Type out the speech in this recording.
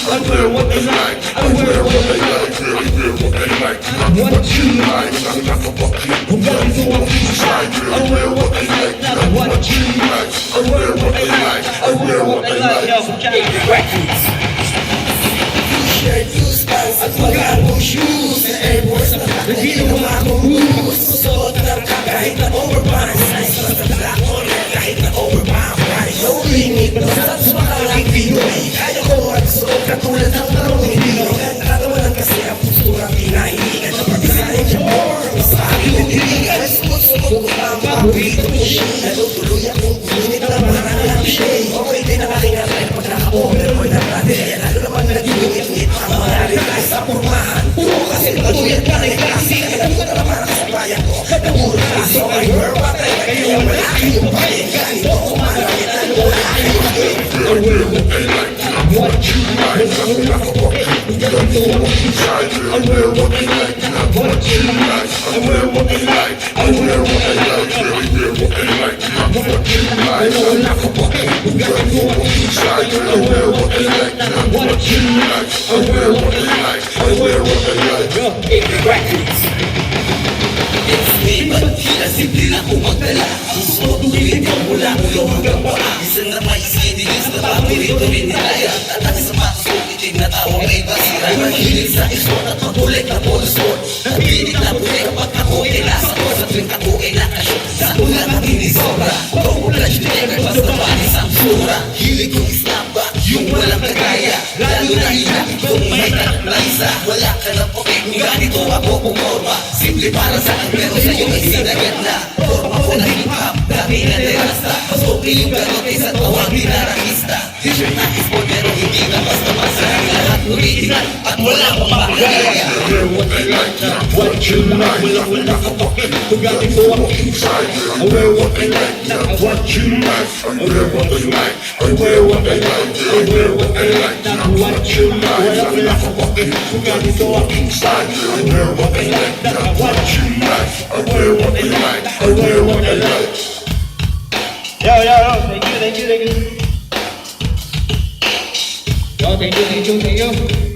I wear what they like, I wear what they like, girl, wear what they like. What you like, not for what you like. I wear what they like, not what you like. I wear what they like, I wear what they like. Records. T-shirt, blue styles, at magandang shoes na airports na ginawa kong moves. Susuot ng kahit na overpants. Size na black on kahit na overpants. No limit, masarap sa makalaki Pinoy. Kaya ko magsuot katulad ng tarong hindi. Tatawanan kasi ang posturang pinahihigan sa pagkasahin siya more. Masabi kong hiligan, suot-suot ang paborito ko siya. Natutuloy akong uminit na marang siya. Okay din ang aking atay pag naka-overboard ang brother. Lalo naman nag-init-init ang mga rin sa pormahan. Puro kasi matuyat ka rin kasi. Alam ko na naman ang sabayan ko. Namuro ka so I wear what I like. Kaya wala kayong bayan. Ganito kumalamit ang wala kayong bayan. I wear what they like, not what you like. Not for what you like. I wear what they like, not what you like. I wear what they like, I wear what they like. Girl, wear what they like, not what you like. Not for what you like. I wear what they like, not what you like. I wear what they like, I wear what they like. Records. It's me, but tila simple lang kung magdala. Ang suot ulit ang mula ulo hanggang paa. Isang na may skinny jeans na paborito rin nilaya. At ang sapatos ko itim na tawag ay basira. Mahilig sa isuot at magulit na polo-sport. Nabinig na puti kapag ako ay nasa ko. Sa tuwing ako ay nakashoot. Sa ulan at hindi sobra. Pag-uplash ni Ever basta panis ang sura. Hilig kong isnaba, yung walang kagaya. Lalo na hinapit kong may tanak na isa. Wala ka ng puti kung ganito ako pumorma. Simple para sa akin pero sa'yo ay sinagat na. Forma ko na hip-hop, dami na derasta. Mas okay yung ganot kaysa tawag dinarangista. T-shirt na isport pero hindi na basta-basta. Lahat original at wala pang makagaya. I wear what they like, not what you like. Not for what you like. I wear what they like, not what you like. I wear what they like, I wear what they like. I wear what they like, not what you like. Not for what you like. I wear what they like, not what you like. I wear what they like, I wear what they like. Yo, thank you. Yo, thank you.